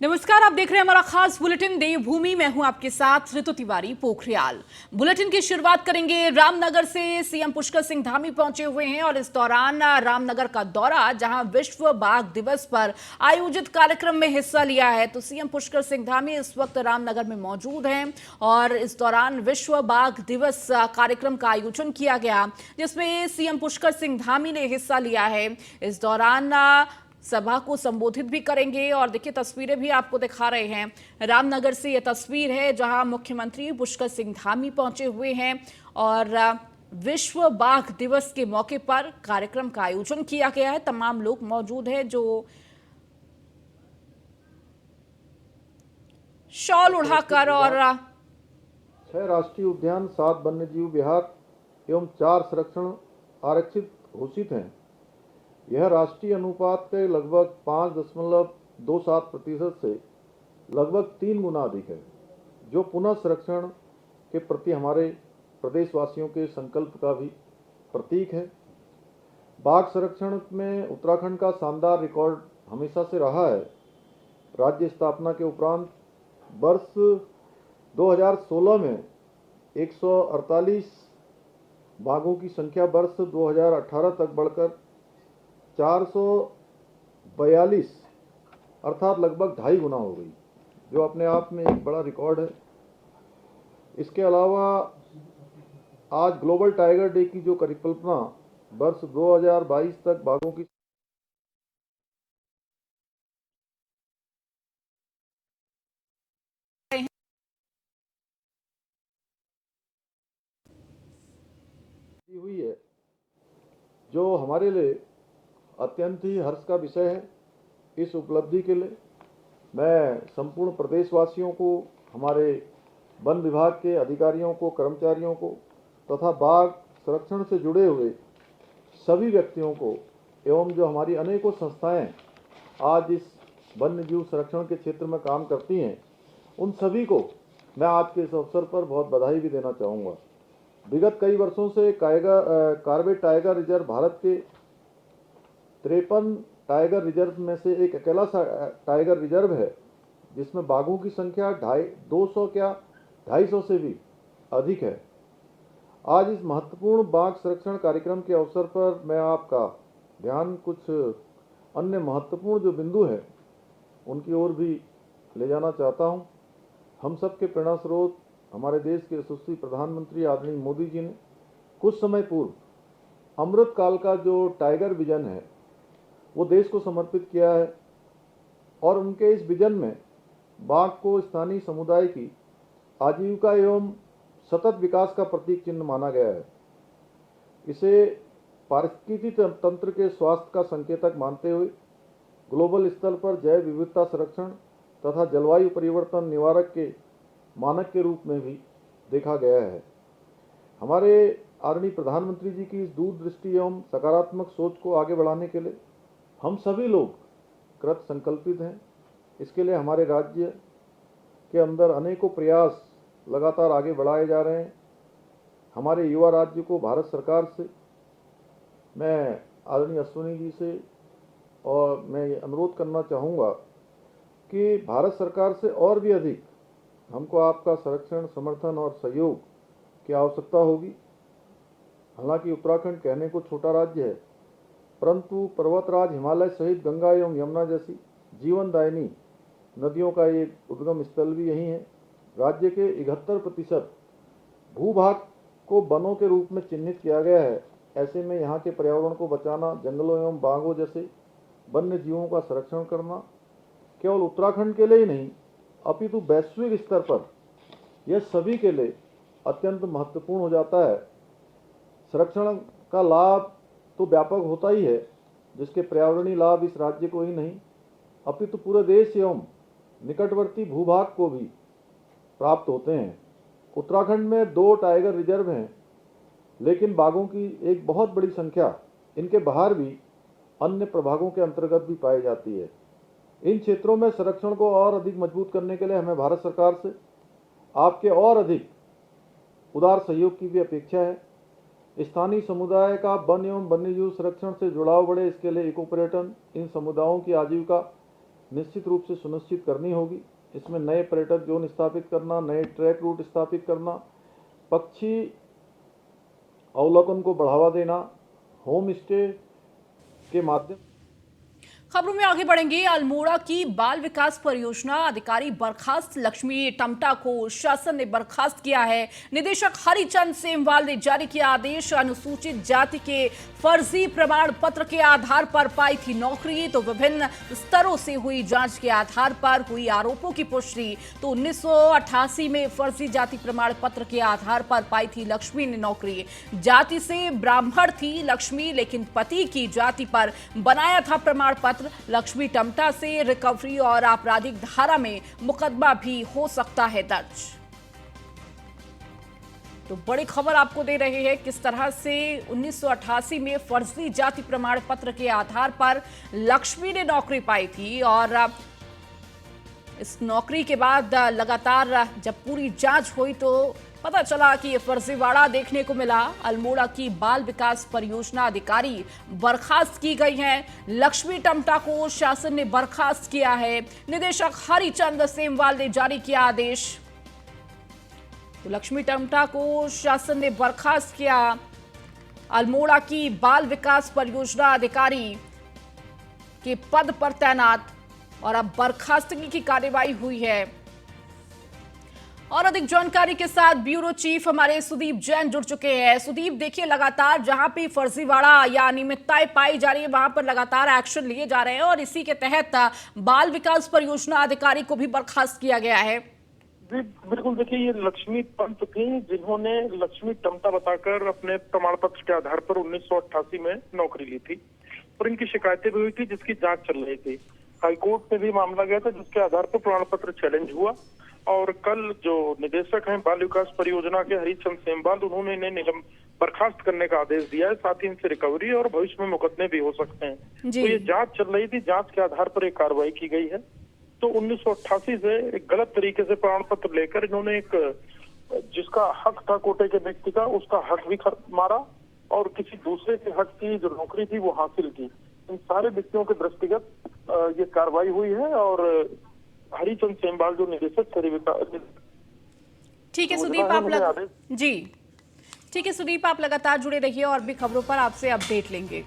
नमस्कार, आप देख रहे हैं हमारा खास बुलेटिन देवभूमि। मैं हूं आपके साथ ऋतु तिवारी पोखरियाल। बुलेटिन की शुरुआत करेंगे रामनगर से। सीएम पुष्कर सिंह धामी पहुंचे हुए हैं और इस दौरान रामनगर का दौरा, जहां विश्व बाघ दिवस पर आयोजित कार्यक्रम में हिस्सा लिया है। तो सीएम पुष्कर सिंह धामी इस वक्त रामनगर में मौजूद हैं और इस दौरान विश्व बाघ दिवस कार्यक्रम का आयोजन किया गया, जिसमें सीएम पुष्कर सिंह धामी ने हिस्सा लिया है। इस दौरान सभा को संबोधित भी करेंगे और देखिए, तस्वीरें भी आपको दिखा रहे हैं। रामनगर से यह तस्वीर है जहां मुख्यमंत्री पुष्कर सिंह धामी पहुंचे हुए हैं और विश्व बाघ दिवस के मौके पर कार्यक्रम का आयोजन किया गया है। तमाम लोग मौजूद हैं जो शॉल उड़ाकर और 6 राष्ट्रीय उद्यान, 7 वन्यजीव विहार एवं 4 संरक्षण आरक्षित घोषित हैं। यह राष्ट्रीय अनुपात के लगभग 5.27% से लगभग 3 गुना अधिक है, जो पुनः संरक्षण के प्रति हमारे प्रदेशवासियों के संकल्प का भी प्रतीक है। बाघ संरक्षण में उत्तराखंड का शानदार रिकॉर्ड हमेशा से रहा है। राज्य स्थापना के उपरांत वर्ष 2016 में 148 बाघों की संख्या वर्ष 2018 तक बढ़कर 442 अर्थात लगभग 2.5 गुना हो गई, जो अपने आप में एक बड़ा रिकॉर्ड है। इसके अलावा आज ग्लोबल टाइगर डे की जो परिकल्पना वर्ष 2022 तक बाघों की हुई है, जो हमारे लिए अत्यंत ही हर्ष का विषय है। इस उपलब्धि के लिए मैं संपूर्ण प्रदेशवासियों को, हमारे वन विभाग के अधिकारियों को, कर्मचारियों को तथा बाघ संरक्षण से जुड़े हुए सभी व्यक्तियों को एवं जो हमारी अनेकों संस्थाएं आज इस वन्य जीव संरक्षण के क्षेत्र में काम करती हैं, उन सभी को मैं आज के इस अवसर पर बहुत बधाई भी देना चाहूँगा। विगत कई वर्षों से कॉर्बेट टाइगर रिजर्व भारत के 53 टाइगर रिजर्व में से एक अकेला टाइगर रिजर्व है, जिसमें बाघों की संख्या 250 से भी अधिक है। आज इस महत्वपूर्ण बाघ संरक्षण कार्यक्रम के अवसर पर मैं आपका ध्यान कुछ अन्य महत्वपूर्ण जो बिंदु है उनकी ओर भी ले जाना चाहता हूं। हम सबके प्रेरणा स्रोत हमारे देश के यशस्वी प्रधानमंत्री आदरणीय मोदी जी ने कुछ समय पूर्व अमृत काल का जो टाइगर विजन है वो देश को समर्पित किया है और उनके इस विजन में बाघ को स्थानीय समुदाय की आजीविका एवं सतत विकास का प्रतीक चिन्ह माना गया है। इसे पारिस्थितिकी तंत्र के स्वास्थ्य का संकेतक मानते हुए ग्लोबल स्तर पर जैव विविधता संरक्षण तथा जलवायु परिवर्तन निवारक के मानक के रूप में भी देखा गया है। हमारे आदरणीय प्रधानमंत्री जी की इस दूरदृष्टि एवं सकारात्मक सोच को आगे बढ़ाने के लिए हम सभी लोग कृत संकल्पित हैं। इसके लिए हमारे राज्य के अंदर अनेकों प्रयास लगातार आगे बढ़ाए जा रहे हैं। हमारे युवा राज्य को भारत सरकार से मैं आदरणीय अश्विनी जी से और मैं ये अनुरोध करना चाहूँगा कि भारत सरकार से और भी अधिक हमको आपका संरक्षण, समर्थन और सहयोग की आवश्यकता होगी। हालांकि उत्तराखंड कहने को छोटा राज्य है, परंतु पर्वतराज हिमालय सहित गंगा एवं यमुना जैसी जीवनदायिनी नदियों का एक उद्गम स्थल भी यही है। राज्य के 71% भूभाग को वनों के रूप में चिन्हित किया गया है। ऐसे में यहाँ के पर्यावरण को बचाना, जंगलों एवं बाघों जैसे वन्य जीवों का संरक्षण करना केवल उत्तराखंड के लिए ही नहीं अपितु वैश्विक स्तर पर यह सभी के लिए अत्यंत महत्वपूर्ण हो जाता है। संरक्षण का लाभ तो व्यापक होता ही है, जिसके पर्यावरणीय लाभ इस राज्य को ही नहीं अपितु पूरे देश एवं निकटवर्ती भूभाग को भी प्राप्त होते हैं। उत्तराखंड में 2 टाइगर रिजर्व हैं, लेकिन बाघों की एक बहुत बड़ी संख्या इनके बाहर भी अन्य प्रभागों के अंतर्गत भी पाई जाती है। इन क्षेत्रों में संरक्षण को और अधिक मजबूत करने के लिए हमें भारत सरकार से आपके और अधिक उदार सहयोग की भी अपेक्षा है। स्थानीय समुदाय का वन एवं वन्यजीव संरक्षण से जुड़ाव बढ़े, इसके लिए इको पर्यटन, इन समुदायों की आजीविका निश्चित रूप से सुनिश्चित करनी होगी। इसमें नए पर्यटक जोन स्थापित करना, नए ट्रैक रूट स्थापित करना, पक्षी अवलोकन को बढ़ावा देना, होम स्टे के माध्यम। खबरों में आगे बढ़ेंगे। अल्मोड़ा की बाल विकास परियोजना अधिकारी बर्खास्त लक्ष्मी टमटा को शासन ने बर्खास्त किया है। निदेशक हरिचंद सेमवाल ने जारी किया आदेश। अनुसूचित जाति के फर्जी प्रमाण पत्र के आधार पर पाई थी नौकरी, तो विभिन्न स्तरों से हुई जांच के आधार पर हुई आरोपों की पुष्टि। तो 1988 में फर्जी जाति प्रमाण पत्र के आधार पर पाई थी लक्ष्मी ने नौकरी। जाति से ब्राह्मण थी लक्ष्मी, लेकिन पति की जाति पर बनाया था प्रमाण पत्र। लक्ष्मी टमटा से रिकवरी और आपराधिक धारा में मुकदमा भी हो सकता है दर्ज। तो बड़ी खबर आपको दे रहे हैं किस तरह से 1988 में फर्जी जाति प्रमाण पत्र के आधार पर लक्ष्मी ने नौकरी पाई थी, और इस नौकरी के बाद लगातार जब पूरी जांच हुई तो पता चला कि ये फर्जीवाड़ा देखने को मिला। अल्मोड़ा की बाल विकास परियोजना अधिकारी बर्खास्त की गई हैं। लक्ष्मी टमटा को शासन ने बर्खास्त किया है। निदेशक हरिचंद सेमवाल ने जारी किया आदेश। तो लक्ष्मी टमटा को शासन ने बर्खास्त किया। अल्मोड़ा की बाल विकास परियोजना अधिकारी के पद पर तैनात, और अब बर्खास्तगी की कार्रवाई हुई है। और अधिक जानकारी के साथ ब्यूरो चीफ हमारे सुदीप जैन जुड़ चुके हैं। सुदीप, देखिए लगातार जहां पे फर्जीवाड़ा या अनियमितताएं पाई जा रही है वहां पर लगातार एक्शन लिए जा रहे हैं, और इसी के तहत बाल विकास परियोजना अधिकारी को भी बर्खास्त किया गया है। जी बिल्कुल, देखिए ये लक्ष्मी पंत थी जिन्होंने लक्ष्मी टमटा बताकर अपने प्रमाण पत्र के आधार पर 1988 में नौकरी ली थी, और इनकी शिकायतें भी हुई थी जिसकी जांच चल रही थी। हाईकोर्ट में भी मामला गया था जिसके आधार पर प्रमाण पत्र चैलेंज हुआ, और कल जो निदेशक हैं बाल विकास परियोजना के हरिचंद सेमवाल, उन्होंने इन्हें बर्खास्त करने का आदेश दिया है। साथ ही इनसे रिकवरी और भविष्य में मुकदमे भी हो सकते हैं। तो ये जांच चल रही थी, जांच के आधार पर एक कार्रवाई की गई है। तो 1988 से एक गलत तरीके से प्रमाण पत्र लेकर इन्होंने एक जिसका हक था कोटे के व्यक्ति का, उसका हक भी मारा, और किसी दूसरे के हक की जो नौकरी थी वो हासिल की। इन सारे व्यक्तियों के दृष्टिगत ये कार्रवाई हुई है, और हरिचंद सेमवाल जो निदेशक ठीक है सुदीप, आप जी ठीक है सुदीप, आप लगातार जुड़े रहिए और भी खबरों पर आपसे अपडेट लेंगे।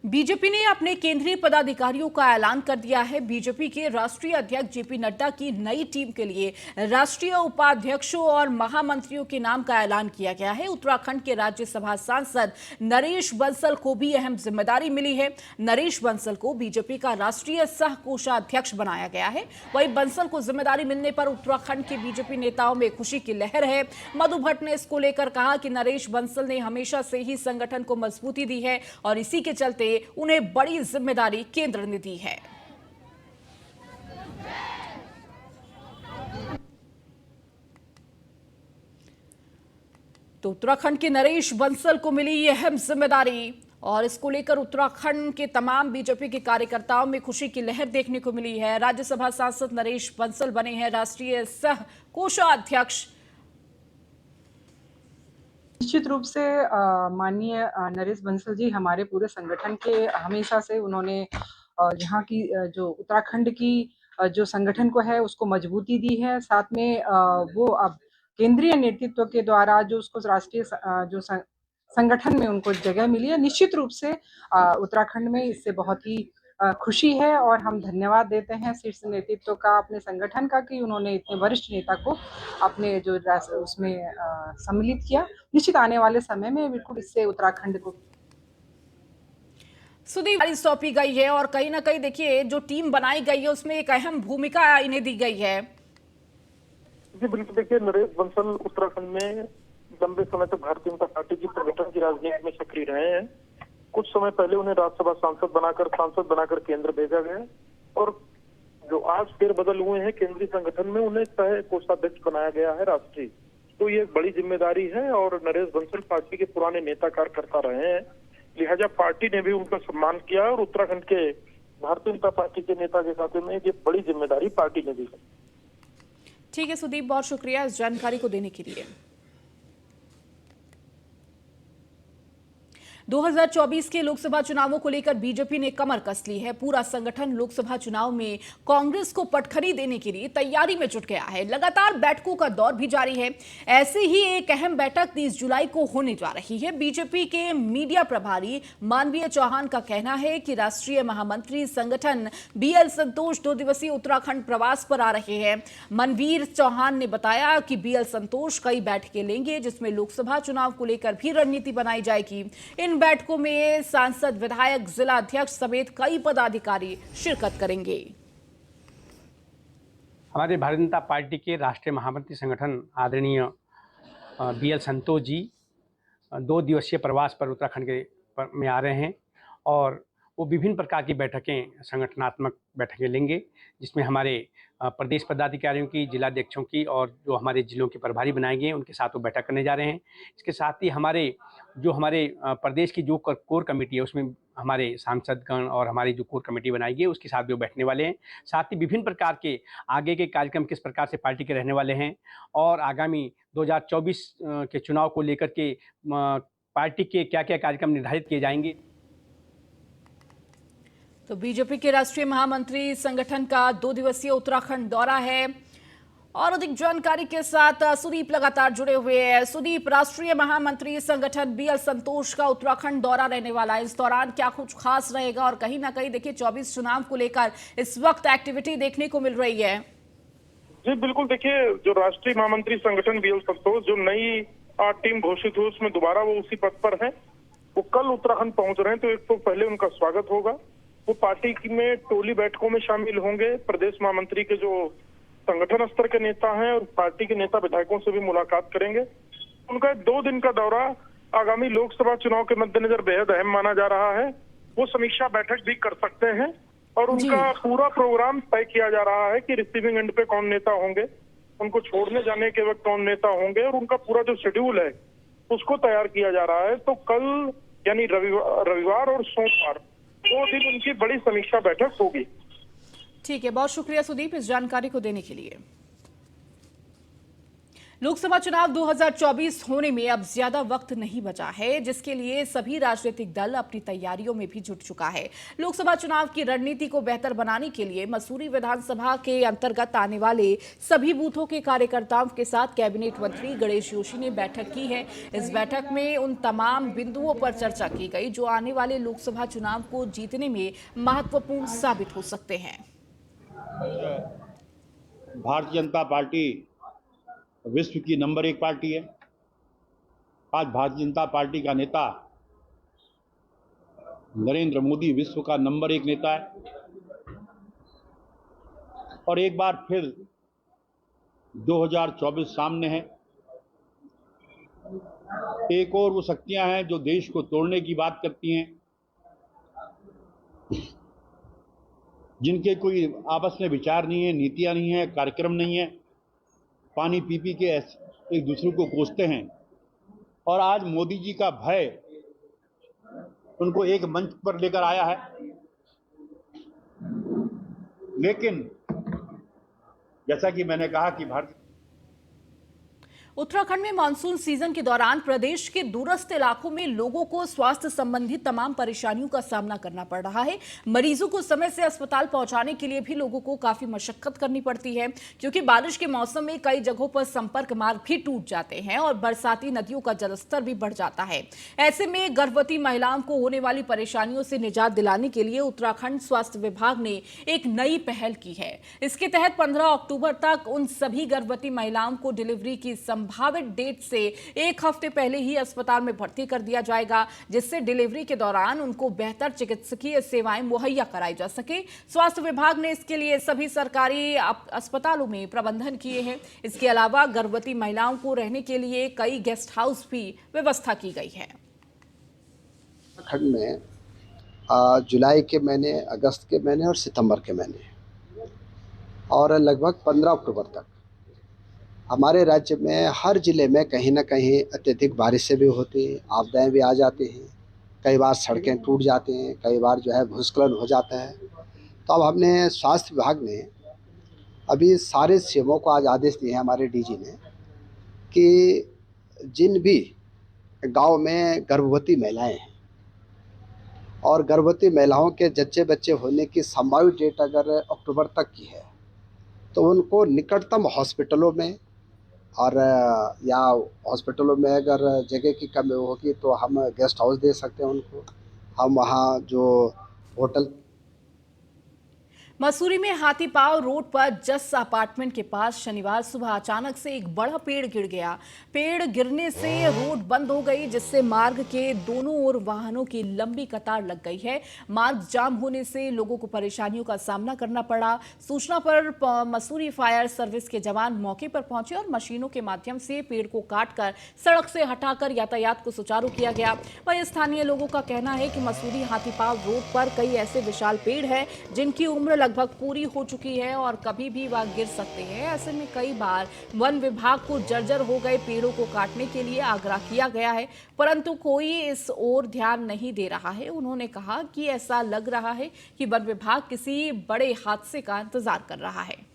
बीजेपी ने अपने केंद्रीय पदाधिकारियों का ऐलान कर दिया है। बीजेपी के राष्ट्रीय अध्यक्ष जेपी नड्डा की नई टीम के लिए राष्ट्रीय उपाध्यक्षों और महामंत्रियों के नाम का ऐलान किया गया है। उत्तराखंड के राज्यसभा सांसद नरेश बंसल को भी अहम जिम्मेदारी मिली है। नरेश बंसल को बीजेपी का राष्ट्रीय सह कोषाध्यक्ष बनाया गया है। वहीं बंसल को जिम्मेदारी मिलने पर उत्तराखंड के बीजेपी नेताओं में खुशी की लहर है। मधु भट्ट ने इसको लेकर कहा कि नरेश बंसल ने हमेशा से ही संगठन को मजबूती दी है, और इसी के चलते उन्हें बड़ी जिम्मेदारी केंद्र ने दी है। तो उत्तराखंड के नरेश बंसल को मिली यह अहम जिम्मेदारी, और इसको लेकर उत्तराखंड के तमाम बीजेपी के कार्यकर्ताओं में खुशी की लहर देखने को मिली है। राज्यसभा सांसद नरेश बंसल बने हैं राष्ट्रीय सह कोषाध्यक्ष। निश्चित रूप से माननीय नरेश बंसल जी हमारे पूरे संगठन के हमेशा से उन्होंने यहाँ की जो उत्तराखंड की जो संगठन को है उसको मजबूती दी है। साथ में वो अब केंद्रीय नेतृत्व के द्वारा जो उसको राष्ट्रीय जो संगठन में उनको जगह मिली है, निश्चित रूप से उत्तराखंड में इससे बहुत ही खुशी है, और हम धन्यवाद देते हैं शीर्ष नेतृत्व का, अपने संगठन का, कि उन्होंने इतने वरिष्ठ नेता को अपने जो उसमें सम्मिलित किया। निश्चित आने वाले समय में बिल्कुल इससे उत्तराखंड को सुदीप सौंपी गई है, और कहीं ना कहीं देखिए जो टीम बनाई गई है उसमें एक अहम भूमिका इन्हें दी गई है। जी बिल्कुल, देखिए नरेश बंसल उत्तराखंड में लंबे समय तक भारतीय जनता पार्टी की संगठन की राजनीति में सक्रिय रहे हैं। कुछ समय पहले उन्हें राज्यसभा सांसद बनाकर केंद्र भेजा गया, और जो आज फेरबदल हुए हैं केंद्रीय संगठन में, उन्हें सह कोषाध्यक्ष बनाया गया है राष्ट्रीय। तो ये एक बड़ी जिम्मेदारी है, और नरेश बंसल पार्टी के पुराने नेता कार्यकर्ता रहे हैं, लिहाजा पार्टी ने भी उनका सम्मान किया, और उत्तराखंड के भारतीय जनता पार्टी के नेता के खाते में ये बड़ी जिम्मेदारी पार्टी ने दी है। ठीक है सुदीप, बहुत शुक्रिया इस जानकारी को देने के लिए। 2024 के लोकसभा चुनावों को लेकर बीजेपी ने कमर कस ली है। पूरा संगठन लोकसभा चुनाव में कांग्रेस को पटखनी देने के लिए तैयारी में जुट गया है। लगातार बैठकों का दौर भी जारी है। ऐसे ही एक अहम बैठक 30 जुलाई को होने जा रही है। बीजेपी के मीडिया प्रभारी मानवीय चौहान का कहना है कि राष्ट्रीय महामंत्री संगठन बीएल संतोष 2 दिवसीय उत्तराखंड प्रवास पर आ रहे हैं। मनवीर चौहान ने बताया कि बीएल संतोष कई बैठकें लेंगे, जिसमें लोकसभा चुनाव को लेकर भी रणनीति बनाई जाएगी। इन बैठकों में सांसद, विधायक, जिला अध्यक्ष समेत कई पदाधिकारी शिरकत करेंगे। हमारे भारतीय जनता पार्टी के राष्ट्रीय महामंत्री संगठन आदरणीय बीएल संतोष जी 2 दिवसीय प्रवास पर उत्तराखंड में आ रहे हैं और वो विभिन्न प्रकार की बैठकें, संगठनात्मक बैठकें लेंगे, जिसमें हमारे प्रदेश पदाधिकारियों की, जिलाध्यक्षों की और जो हमारे जिलों के प्रभारी बनाए गए हैं उनके साथ वो बैठक करने जा रहे हैं। इसके साथ ही हमारे प्रदेश की जो कोर कमेटी है उसमें हमारे सांसदगण और हमारी जो कोर कमेटी बनाई गई है उसके साथ भी वो बैठने वाले हैं। साथ ही विभिन्न प्रकार के आगे के कार्यक्रम किस प्रकार से पार्टी के रहने वाले हैं और आगामी 2024 के चुनाव को लेकर के पार्टी के क्या क्या कार्यक्रम निर्धारित किए जाएंगे। तो बीजेपी के राष्ट्रीय महामंत्री संगठन का 2 दिवसीय उत्तराखंड दौरा है और अधिक जानकारी के साथ सुदीप लगातार जुड़े हुए हैं। सुदीप, राष्ट्रीय महामंत्री संगठन बीएल संतोष का उत्तराखंड दौरा रहने वाला है। इस दौरान क्या कुछ खास रहेगा? और कहीं ना कहीं देखिए 24 चुनाव को लेकर इस वक्त एक्टिविटी देखने को मिल रही है। जी बिल्कुल, देखिए जो राष्ट्रीय महामंत्री संगठन बीएल संतोष जो नई टीम घोषित हुई उसमें दोबारा वो उसी पद पर है। वो कल उत्तराखंड पहुंच रहे हैं, तो एक तो पहले उनका स्वागत होगा। वो पार्टी में टोली बैठकों में शामिल होंगे। प्रदेश महामंत्री के जो संगठन स्तर के नेता हैं और पार्टी के नेता विधायकों से भी मुलाकात करेंगे। उनका 2 दिन का दौरा आगामी लोकसभा चुनाव के मद्देनजर बेहद अहम माना जा रहा है। वो समीक्षा बैठक भी कर सकते हैं और उनका पूरा प्रोग्राम तय किया जा रहा है कि रिसीविंग एंड पे कौन नेता होंगे, उनको छोड़ने जाने के वक्त कौन नेता होंगे, और उनका पूरा जो शेड्यूल है उसको तैयार किया जा रहा है। तो कल यानी रविवार और सोमवार 2 दिन उनकी बड़ी समीक्षा बैठक होगी। ठीक है, बहुत शुक्रिया सुदीप इस जानकारी को देने के लिए। लोकसभा चुनाव 2024 होने में अब ज्यादा वक्त नहीं बचा है, जिसके लिए सभी राजनीतिक दल अपनी तैयारियों में भी जुट चुका है। लोकसभा चुनाव की रणनीति को बेहतर बनाने के लिए मसूरी विधानसभा के अंतर्गत आने वाले सभी बूथों के कार्यकर्ताओं के साथ कैबिनेट मंत्री गणेश जोशी ने बैठक की है। इस बैठक में उन तमाम बिंदुओं पर चर्चा की गई जो आने वाले लोकसभा चुनाव को जीतने में महत्वपूर्ण साबित हो सकते हैं। भारतीय जनता पार्टी विश्व की नंबर 1 पार्टी है। आज भारतीय जनता पार्टी का नेता नरेंद्र मोदी विश्व का नंबर 1 नेता है और एक बार फिर 2024 सामने है। एक और वो शक्तियां हैं जो देश को तोड़ने की बात करती हैं, जिनके कोई आपस में विचार नहीं है, नीतियां नहीं है, कार्यक्रम नहीं है, पानी पी पी के एक दूसरे को कोसते हैं। और आज मोदी जी का भय उनको एक मंच पर लेकर आया है। लेकिन जैसा कि मैंने कहा कि भारत उत्तराखंड में मानसून सीजन के दौरान प्रदेश के दूरस्थ इलाकों में लोगों को स्वास्थ्य संबंधी तमाम परेशानियों का सामना करना पड़ रहा है। मरीजों को समय से अस्पताल पहुंचाने के लिए भी लोगों को काफी मशक्कत करनी पड़ती है, क्योंकि बारिश के मौसम में कई जगहों पर संपर्क मार्ग भी टूट जाते हैं और बरसाती नदियों का जलस्तर भी बढ़ जाता है। ऐसे में गर्भवती महिलाओं को होने वाली परेशानियों से निजात दिलाने के लिए उत्तराखंड स्वास्थ्य विभाग ने एक नई पहल की है। इसके तहत 15 अक्टूबर तक उन सभी गर्भवती महिलाओं को डिलीवरी की संभावित डेट से 1 हफ्ते पहले ही अस्पताल में भर्ती कर दिया जाएगा, जिससे डिलीवरी के दौरान उनको बेहतर चिकित्सकीय सेवाएं मुहैया कराई जा सके। स्वास्थ्य विभाग ने इसके लिए सभी सरकारी अस्पतालों में प्रबंधन किए हैं। इसके अलावा गर्भवती महिलाओं को रहने के लिए कई गेस्ट हाउस भी व्यवस्था की गई है। उत्तराखंड में जुलाई के महीने, अगस्त के महीने और सितंबर के महीने और लगभग 15 अक्टूबर तक हमारे राज्य में हर जिले में कहीं ना कहीं अत्यधिक बारिशें भी होती हैं, आपदाएं भी आ जाती हैं। कई बार सड़कें टूट जाती हैं, कई बार जो है भूस्खलन हो जाता है। तो अब हमने स्वास्थ्य विभाग ने अभी सारे सीएमओ को आज आदेश दिए हैं हमारे डीजी ने कि जिन भी गांव में गर्भवती महिलाएं हैं और गर्भवती महिलाओं के जच्चे बच्चे होने की संभावित डेट अगर अक्टूबर तक की है तो उनको निकटतम हॉस्पिटलों में और या हॉस्पिटलों में अगर जगह की कमी होगी तो हम गेस्ट हाउस दे सकते हैं उनको। हम वहाँ जो होटल मसूरी में हाथीपाव रोड पर जस अपार्टमेंट के पास शनिवार सुबह अचानक से एक बड़ा पेड़ गिर गया। पेड़ गिरने से रोड बंद हो गई, जिससे मार्ग के दोनों ओर वाहनों की लंबी कतार लग गई है। मार्ग जाम होने से लोगों को परेशानियों का सामना करना पड़ा। सूचना पर मसूरी फायर सर्विस के जवान मौके पर पहुंचे और मशीनों के माध्यम से पेड़ को काटकर सड़क से हटाकर यातायात को सुचारू किया गया। वहीं स्थानीय लोगों का कहना है कि मसूरी हाथीपाव रोड पर कई ऐसे विशाल पेड़ हैं जिनकी उम्र लगभग पूरी हो चुकी है और कभी भी वह गिर सकते हैं। ऐसे में कई बार वन विभाग को जर्जर हो गए पेड़ों को काटने के लिए आग्रह किया गया है, परंतु कोई इस ओर ध्यान नहीं दे रहा है। उन्होंने कहा कि ऐसा लग रहा है कि वन विभाग किसी बड़े हादसे का इंतजार कर रहा है।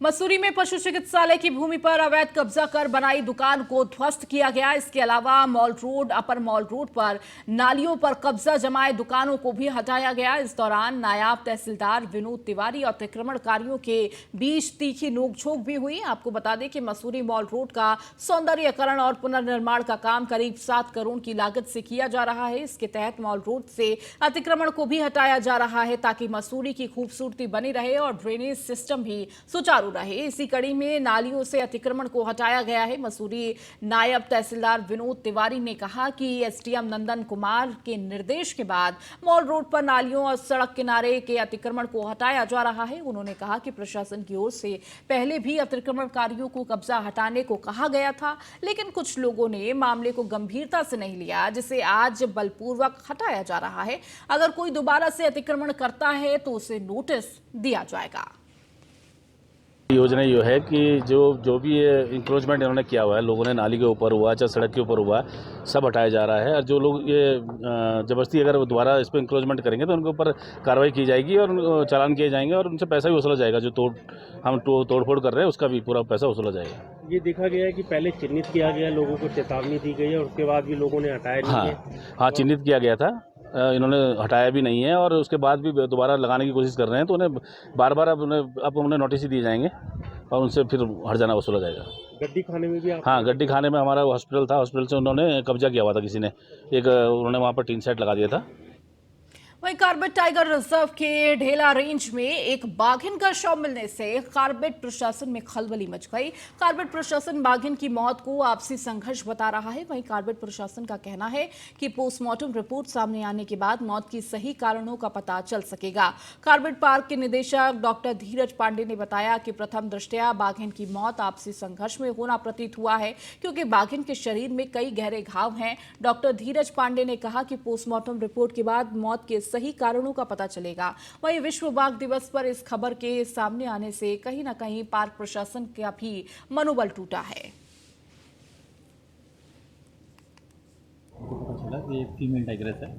मसूरी में पशु चिकित्सालय की भूमि पर अवैध कब्जा कर बनाई दुकान को ध्वस्त किया गया। इसके अलावा मॉल रोड, अपर मॉल रोड पर नालियों पर कब्जा जमाए दुकानों को भी हटाया गया। इस दौरान नायब तहसीलदार विनोद तिवारी और अतिक्रमणकारियों के बीच तीखी नोकझोंक भी हुई। आपको बता दें कि मसूरी मॉल रोड का सौंदर्यीकरण और पुनर्निर्माण का काम करीब 7 करोड़ की लागत से किया जा रहा है। इसके तहत मॉल रोड से अतिक्रमण को भी हटाया जा रहा है ताकि मसूरी की खूबसूरती बनी रहे और ड्रेनेज सिस्टम भी सुचारू रहे। इसी कड़ी में नालियों से अतिक्रमण को हटाया गया है। मसूरी नायब तहसीलदार विनोद तिवारी ने कहा कि एसडीएम नंदन कुमार के निर्देश के बाद मॉल रोड पर नालियों और सड़क किनारे के अतिक्रमण को हटाया जा रहा है। उन्होंने कहा कि प्रशासन की ओर से पहले भी अतिक्रमणकारियों को कब्जा हटाने को कहा गया था, लेकिन कुछ लोगों ने मामले को गंभीरता से नहीं लिया, जिसे आज बलपूर्वक हटाया जा रहा है। अगर कोई दोबारा से अतिक्रमण करता है तो उसे नोटिस दिया जाएगा। योजना ये है कि जो भी ये इंक्रोचमेंट इन्होंने किया हुआ है, लोगों ने नाली के ऊपर हुआ चाहे सड़क के ऊपर हुआ, सब हटाया जा रहा है। और जो लोग ये ज़बरदस्ती अगर दोबारा इस पर इंक्रोचमेंट करेंगे तो उनके ऊपर कार्रवाई की जाएगी और चालान किए जाएंगे और उनसे पैसा भी वसूला जाएगा। जो तोड़फोड़ कर रहे हैं उसका भी पूरा पैसा वसूला जाएगा। ये देखा गया है कि पहले चिन्हित किया गया, लोगों को चेतावनी दी गई है और उसके बाद भी लोगों ने हटाया नहीं है। हाँ, चिन्हित किया गया था, इन्होंने हटाया भी नहीं है और उसके बाद भी दोबारा लगाने की कोशिश कर रहे हैं, तो उन्हें बार बार अब उन्हें नोटिस ही दिए जाएंगे और उनसे फिर हट जाना वसूला जाएगा। गड्डी खाने में भी हाँ, गड्डी खाने में हमारा हॉस्पिटल था, हॉस्पिटल से उन्होंने कब्जा किया हुआ था किसी ने, उन्होंने वहाँ पर टीन सेट लगा दिया था। वहीं कार्बेट टाइगर रिजर्व के ढेला रेंज में एक बाघिन का शव मिलने से कार्बेट प्रशासन में खलबली मच गई। कार्बेट प्रशासन बाघिन की मौत को आपसी संघर्ष बता रहा है। वहीं कार्बेट प्रशासन का कहना है कि पोस्टमार्टम रिपोर्ट सामने आने के बाद मौत की सही कारणों का पता चल सकेगा। कार्बेट पार्क के निदेशक डॉक्टर धीरज पांडे ने बताया कि प्रथम दृष्टया बाघिन की मौत आपसी संघर्ष में होना प्रतीत हुआ है, क्योंकि बाघिन के शरीर में कई गहरे घाव हैं। डॉक्टर धीरज पांडे ने कहा कि पोस्टमार्टम रिपोर्ट के बाद मौत के सही कारणों का पता चलेगा। वहीं विश्व बाघ दिवस पर इस खबर के सामने आने से कहीं ना कहीं पार्क प्रशासन का भी मनोबल टूटा है। पता चला कि एक फीमेल टाइग्रेस है,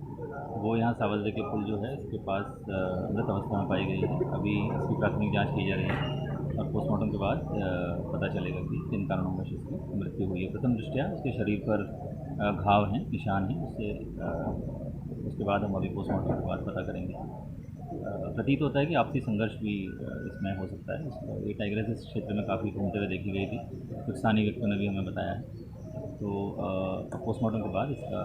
वो यहाँ सावलदे के पुल जो है उसके पास मृत अवस्था में पाई गई है। अभी इसकी प्राथमिक जांच की जा रही है और पोस्टमार्टम के बाद पता चलेगा कि किन कारणों वश इसकी मृत्यु हुई है। प्रथम दृष्टया उसके शरीर पर घाव हैं, निशान हैं। उसके बाद हम अभी पोस्टमार्टम के बाद पता करेंगे। प्रतीत होता है कि आपसी संघर्ष भी इसमें हो सकता है। ये टाइग्रेस इस क्षेत्र में काफ़ी घूमते हुए देखी गई थी, कुछ स्थानीय व्यक्तियों ने भी हमें बताया है। तो पोस्टमार्टम के बाद इसका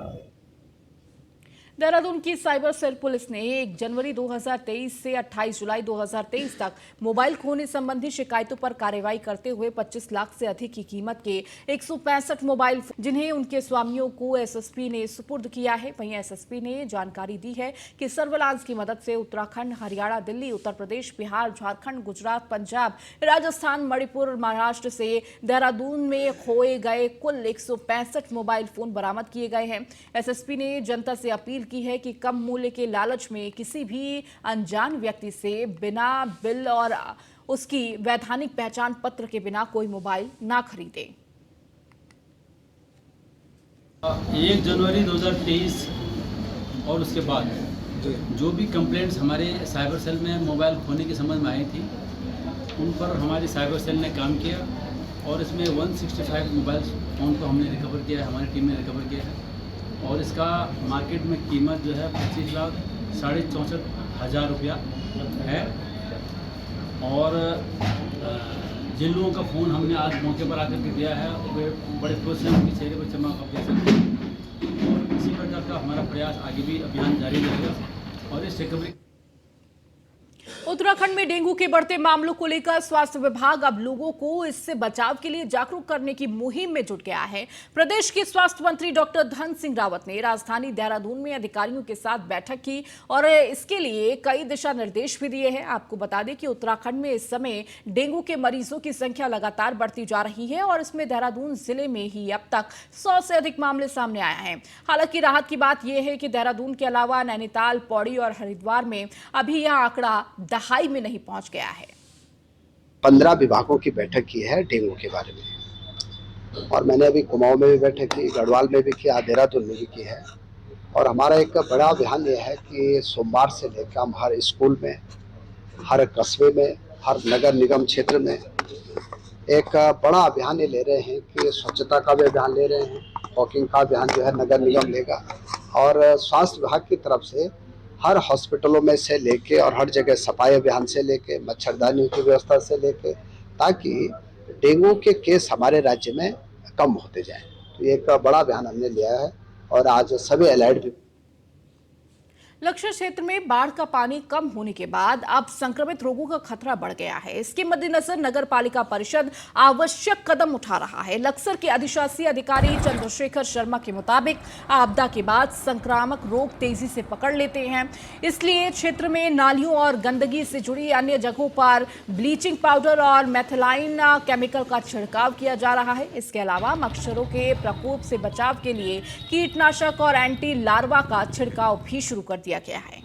देहरादून की साइबर सेल पुलिस ने 1 जनवरी 2023 से 28 जुलाई 2023 तक मोबाइल खोने संबंधी शिकायतों पर कार्रवाई करते हुए 25 लाख से अधिक की कीमत के 165 मोबाइल जिन्हें उनके स्वामियों को एसएसपी ने सुपुर्द किया है। वहीं एसएसपी ने जानकारी दी है कि सर्विलांस की मदद से उत्तराखंड, हरियाणा, दिल्ली, उत्तर प्रदेश, बिहार, झारखंड, गुजरात, पंजाब, राजस्थान, मणिपुर, महाराष्ट्र से देहरादून में खोए गए कुल 165 मोबाइल फोन बरामद किए गए हैं। एसएसपी ने जनता से अपील की है कि कम मूल्य के लालच में किसी भी अनजान व्यक्ति से बिना बिल और उसकी वैधानिक पहचान पत्र के बिना कोई मोबाइल ना खरीदे। 1 जनवरी 2023 और उसके बाद जो भी कंप्लेंट्स हमारे साइबर सेल में मोबाइल खोने के संबंध में आई थी, उन पर हमारी साइबर सेल ने काम किया और इसमें 165 मोबाइल फ़ोन को हमने रिकवर किया है, हमारी टीम ने रिकवर किया है और इसका मार्केट में कीमत जो है 25,64,500 रुपया है। और जिन लोगों का फ़ोन हमने आज मौके पर आकर के दिया है वे बड़े खुश हैं, उनके चेहरे पर चमक आप देख सकते हैं। और इसी प्रकार का हमारा प्रयास आगे भी अभियान जारी रहेगा। और इस रिकवरी उत्तराखंड में डेंगू के बढ़ते मामलों को लेकर स्वास्थ्य विभाग अब लोगों को इससे बचाव के लिए जागरूक करने की मुहिम में जुट गया है। प्रदेश के स्वास्थ्य मंत्री डॉक्टर धन सिंह रावत ने राजधानी देहरादून में अधिकारियों के साथ बैठक की और इसके लिए कई दिशा निर्देश भी दिए हैं। आपको बता दें कि उत्तराखंड में इस समय डेंगू के मरीजों की संख्या लगातार बढ़ती जा रही है और इसमें देहरादून जिले में ही अब तक 100 से अधिक मामले सामने आए हैं। हालांकि राहत की बात यह है कि देहरादून के अलावा नैनीताल, पौड़ी और हरिद्वार में अभी यह आंकड़ा दहाई में नहीं पहुंच गया है। 15 विभागों की बैठक की है डेंगू के बारे में और मैंने अभी कुमाऊं में भी बैठक की, गढ़वाल में भी किया, देहरादून में भी की है। और हमारा एक बड़ा अभियान यह है कि सोमवार से लेकर हम हर स्कूल में, हर कस्बे में, हर नगर निगम क्षेत्र में एक बड़ा अभियान ये ले रहे हैं कि स्वच्छता का भी अभियान ले रहे हैं, वॉकिंग का अभियान जो है नगर निगम लेगा। और स्वास्थ्य विभाग की तरफ से हर हॉस्पिटलों में से लेके और हर जगह सफाई अभियान से लेके मच्छरदानियों की व्यवस्था से लेके, ताकि डेंगू के केस हमारे राज्य में कम होते जाएं। तो ये एक बड़ा अभियान हमने लिया है और आज सभी अलर्ट भी। लक्ष्य क्षेत्र में बाढ़ का पानी कम होने के बाद अब संक्रमित रोगों का खतरा बढ़ गया है। इसके मद्देनजर नगर पालिका परिषद आवश्यक कदम उठा रहा है। लक्सर के अधिशासी अधिकारी चंद्रशेखर शर्मा के मुताबिक आपदा के बाद संक्रामक रोग तेजी से पकड़ लेते हैं, इसलिए क्षेत्र में नालियों और गंदगी से जुड़ी अन्य जगहों पर ब्लीचिंग पाउडर और मेथिलाइन केमिकल का छिड़काव किया जा रहा है। इसके अलावा मच्छरों के प्रकोप से बचाव के लिए कीटनाशक और एंटी लार्वा का छिड़काव भी शुरू कर दिया गया है।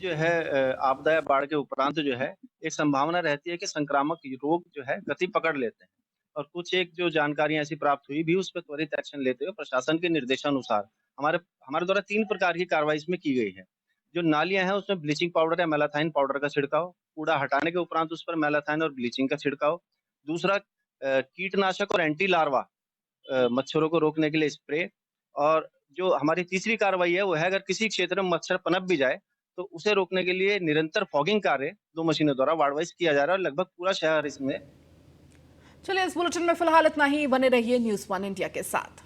जो है आपदा या बाढ़ के उपरांत जो है एक संभावना रहती है कि संक्रामक रोग जो है गति पकड़ लेते हैं और कुछ एक जो जानकारियां ऐसी प्राप्त हुई भी उस पर त्वरित एक्शन लेते हुए प्रशासन के निर्देशानुसार हमारे द्वारा 3 प्रकार की कार्रवाई इसमें की गई है। जो नालियां हैं उसमें ब्लीचिंग पाउडर या मेलाथाइन पाउडर का छिड़काव, कूड़ा हटाने के उपरांत उस पर मेलाथाइन और ब्लीचिंग का छिड़काव। दूसरा कीटनाशक और एंटी लार्वा मच्छरों को रोकने के लिए स्प्रे। और जो हमारी तीसरी कार्रवाई है वो है अगर किसी क्षेत्र में मच्छर पनप भी जाए तो उसे रोकने के लिए निरंतर फॉगिंग कार्य 2 मशीनों द्वारा वार्ड वाइज किया जा रहा है और लगभग पूरा शहर इसमें। चलिए इस बुलेटिन में फिलहाल इतना ही। बने रहिए न्यूज़ 1 इंडिया के साथ।